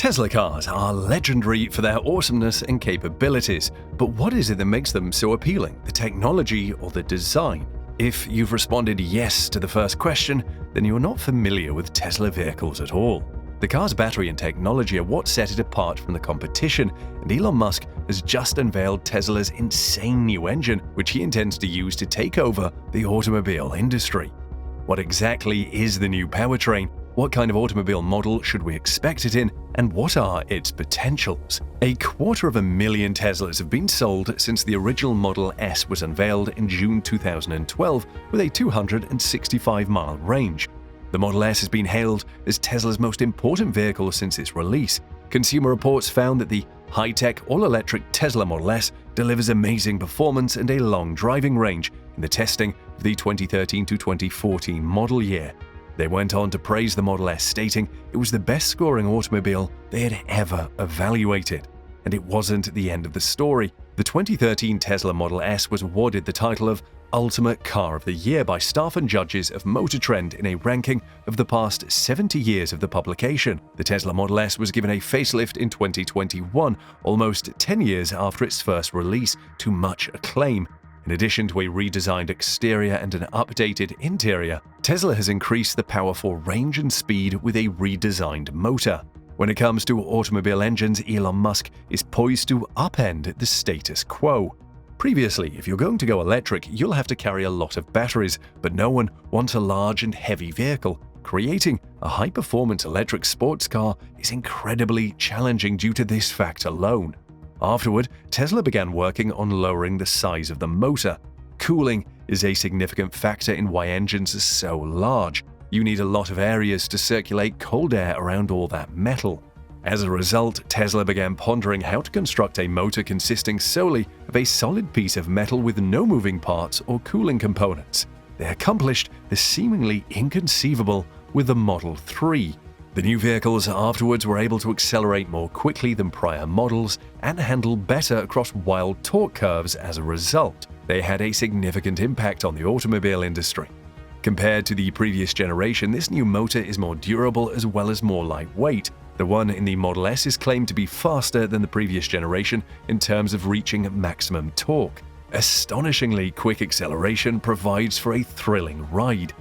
Tesla cars are legendary for their awesomeness and capabilities, but what is it that makes them so appealing, the technology or the design? If you've responded yes to the first question, then you're not familiar with Tesla vehicles at all. The car's battery and technology are what set it apart from the competition, and Elon Musk has just unveiled Tesla's insane new engine, which he intends to use to take over the automobile industry. What exactly is the new powertrain? What kind of automobile model should we expect it in, and what are its potentials? 250,000 Teslas have been sold since the original Model S was unveiled in June 2012 with a 265-mile range. The Model S has been hailed as Tesla's most important vehicle since its release. Consumer Reports found that the high-tech, all-electric Tesla Model S delivers amazing performance and a long driving range in the testing of the 2013 to 2014 model year. They went on to praise the Model S, stating it was the best-scoring automobile they had ever evaluated. And it wasn't the end of the story. The 2013 Tesla Model S was awarded the title of Ultimate Car of the Year by staff and judges of Motor Trend in a ranking of the past 70 years of the publication. The Tesla Model S was given a facelift in 2021, almost 10 years after its first release, to much acclaim. In addition to a redesigned exterior and an updated interior, Tesla has increased the powerful range and speed with a redesigned motor. When it comes to automobile engines, Elon Musk is poised to upend the status quo. Previously, if you're going to go electric, you'll have to carry a lot of batteries, but no one wants a large and heavy vehicle. Creating a high-performance electric sports car is incredibly challenging due to this fact alone. Afterward, Tesla began working on lowering the size of the motor. Cooling is a significant factor in why engines are so large. You need a lot of areas to circulate cold air around all that metal. As a result, Tesla began pondering how to construct a motor consisting solely of a solid piece of metal with no moving parts or cooling components. They accomplished the seemingly inconceivable with the Model 3. The new vehicles afterwards were able to accelerate more quickly than prior models and handle better across wild torque curves as a result. They had a significant impact on the automobile industry. Compared to the previous generation, this new motor is more durable as well as more lightweight. The one in the Model S is claimed to be faster than the previous generation in terms of reaching maximum torque. Astonishingly quick acceleration provides for a thrilling ride.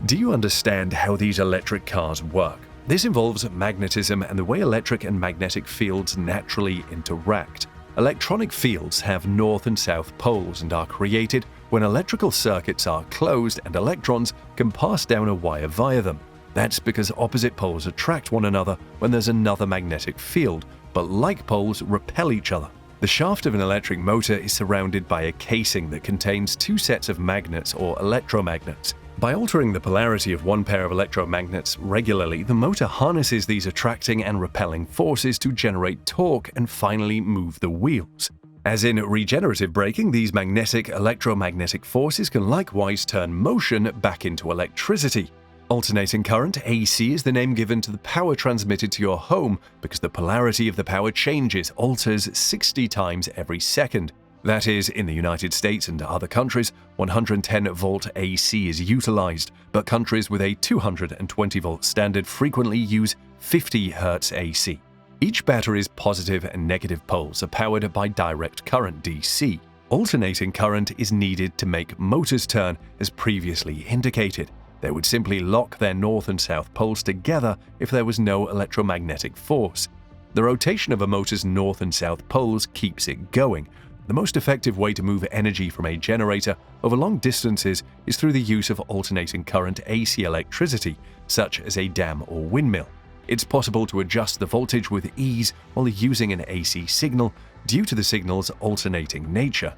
Do you understand how these electric cars work? This involves magnetism and the way electric and magnetic fields naturally interact. Electronic fields have north and south poles and are created when electrical circuits are closed and electrons can pass down a wire via them. That's because opposite poles attract one another when there's another magnetic field, but like poles repel each other. The shaft of an electric motor is surrounded by a casing that contains two sets of magnets or electromagnets. By altering the polarity of one pair of electromagnets regularly, the motor harnesses these attracting and repelling forces to generate torque and finally move the wheels. As in regenerative braking, these magnetic electromagnetic forces can likewise turn motion back into electricity. Alternating current, AC, is the name given to the power transmitted to your home because the polarity of the power changes, alters 60 times every second. That is, in the United States and other countries, 110-volt AC is utilized, but countries with a 220-volt standard frequently use 50 Hz AC. Each battery's positive and negative poles are powered by direct current DC. Alternating current is needed to make motors turn, as previously indicated. They would simply lock their north and south poles together if there was no electromagnetic force. The rotation of a motor's north and south poles keeps it going. The most effective way to move energy from a generator over long distances is through the use of alternating current AC electricity, such as a dam or windmill. It's possible to adjust the voltage with ease while using an AC signal due to the signal's alternating nature.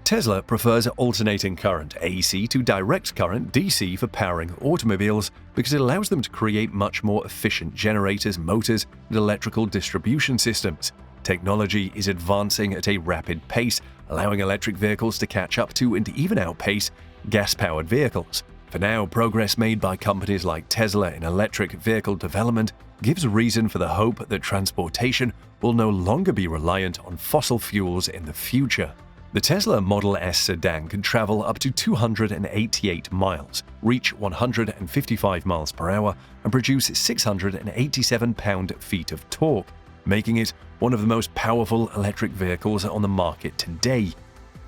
Tesla prefers alternating current AC to direct current DC for powering automobiles because it allows them to create much more efficient generators, motors, and electrical distribution systems. Technology is advancing at a rapid pace, allowing electric vehicles to catch up to and even outpace gas-powered vehicles. For now, progress made by companies like Tesla in electric vehicle development gives reason for the hope that transportation will no longer be reliant on fossil fuels in the future. The Tesla Model S sedan can travel up to 288 miles, reach 155 miles per hour, and produce 687 pound-feet of torque. making it one of the most powerful electric vehicles on the market today.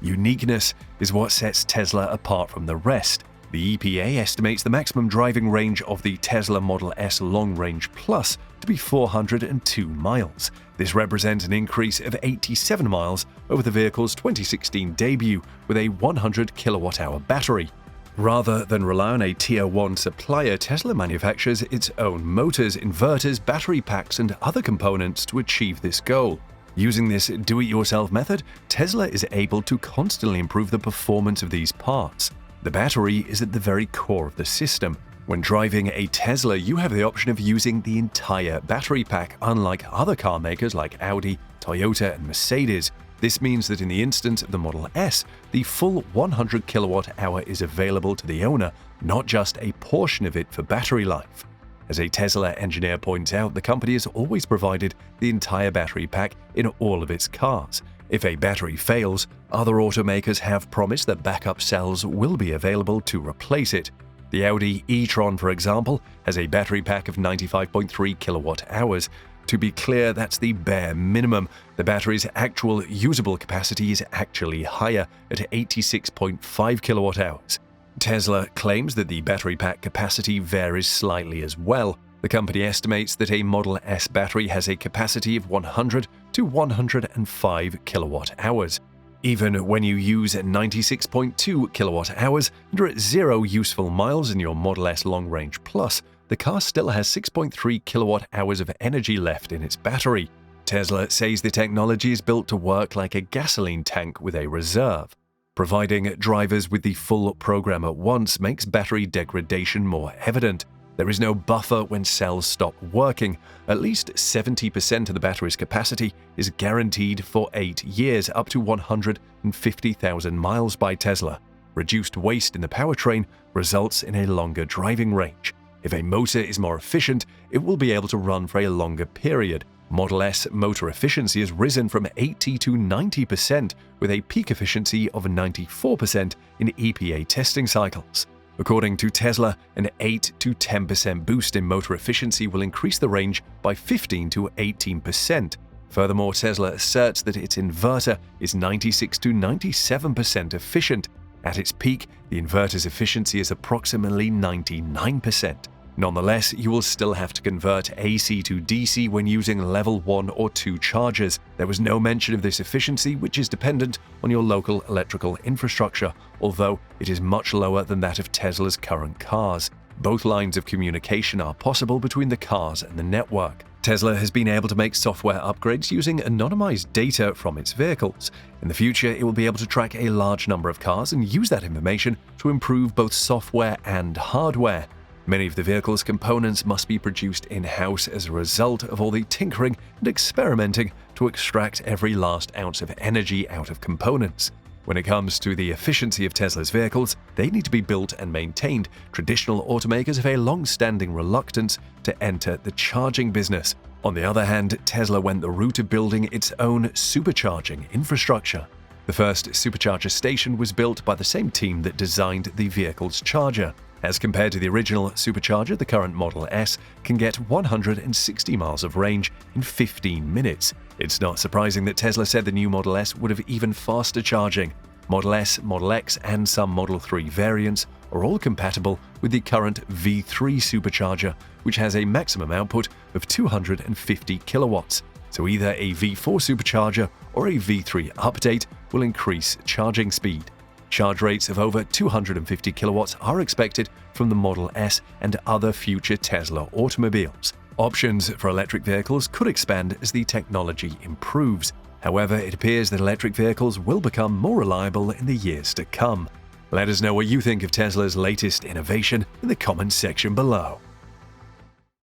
Uniqueness is what sets Tesla apart from the rest. The EPA estimates the maximum driving range of the Tesla Model S Long Range Plus to be 402 miles. This represents an increase of 87 miles over the vehicle's 2016 debut with a 100 kilowatt-hour battery. Rather than rely on a Tier 1 supplier, Tesla manufactures its own motors, inverters, battery packs, and other components to achieve this goal. Using this do-it-yourself method, Tesla is able to constantly improve the performance of these parts. The battery is at the very core of the system. When driving a Tesla, you have the option of using the entire battery pack, unlike other car makers like Audi, Toyota, and Mercedes. This means that in the instance of the Model S, the full 100 kilowatt-hour is available to the owner, not just a portion of it for battery life. As a Tesla engineer points out, the company has always provided the entire battery pack in all of its cars. If a battery fails, other automakers have promised that backup cells will be available to replace it. The Audi e-tron, for example, has a battery pack of 95.3 kilowatt-hours. To be clear, that's the bare minimum. The battery's actual usable capacity is actually higher, at 86.5 kilowatt-hours. Tesla claims that the battery pack capacity varies slightly as well. The company estimates that a Model S battery has a capacity of 100 to 105 kilowatt-hours. Even when you use 96.2 kilowatt-hours and are at 0 useful miles in your Model S Long Range Plus, the car still has 6.3 kilowatt-hours of energy left in its battery. Tesla says the technology is built to work like a gasoline tank with a reserve. Providing drivers with the full program at once makes battery degradation more evident. There is no buffer when cells stop working. At least 70% of the battery's capacity is guaranteed for 8 years, up to 150,000 miles by Tesla. Reduced waste in the powertrain results in a longer driving range. If a motor is more efficient, it will be able to run for a longer period. Model S motor efficiency has risen from 80 to 90%, with a peak efficiency of 94% in EPA testing cycles. According to Tesla, an 8 to 10% boost in motor efficiency will increase the range by 15 to 18%. Furthermore, Tesla asserts that its inverter is 96 to 97% efficient. At its peak, the inverter's efficiency is approximately 99%. Nonetheless, you will still have to convert AC to DC when using level 1 or 2 chargers. There was no mention of this efficiency, which is dependent on your local electrical infrastructure, although it is much lower than that of Tesla's current cars. Both lines of communication are possible between the cars and the network. Tesla has been able to make software upgrades using anonymized data from its vehicles. In the future, it will be able to track a large number of cars and use that information to improve both software and hardware. Many of the vehicle's components must be produced in-house as a result of all the tinkering and experimenting to extract every last ounce of energy out of components. When it comes to the efficiency of Tesla's vehicles, they need to be built and maintained. Traditional automakers have a long-standing reluctance to enter the charging business. On the other hand, Tesla went the route of building its own supercharging infrastructure. The first supercharger station was built by the same team that designed the vehicle's charger. As compared to the original supercharger, the current Model S can get 160 miles of range in 15 minutes. It's not surprising that Tesla said the new Model S would have even faster charging. Model S, Model X, and some Model 3 variants are all compatible with the current V3 supercharger, which has a maximum output of 250 kilowatts. So either a V4 supercharger or a V3 update will increase charging speed. Charge rates of over 250 kilowatts are expected from the Model S and other future Tesla automobiles. Options for electric vehicles could expand as the technology improves. However, it appears that electric vehicles will become more reliable in the years to come. Let us know what you think of Tesla's latest innovation in the comments section below.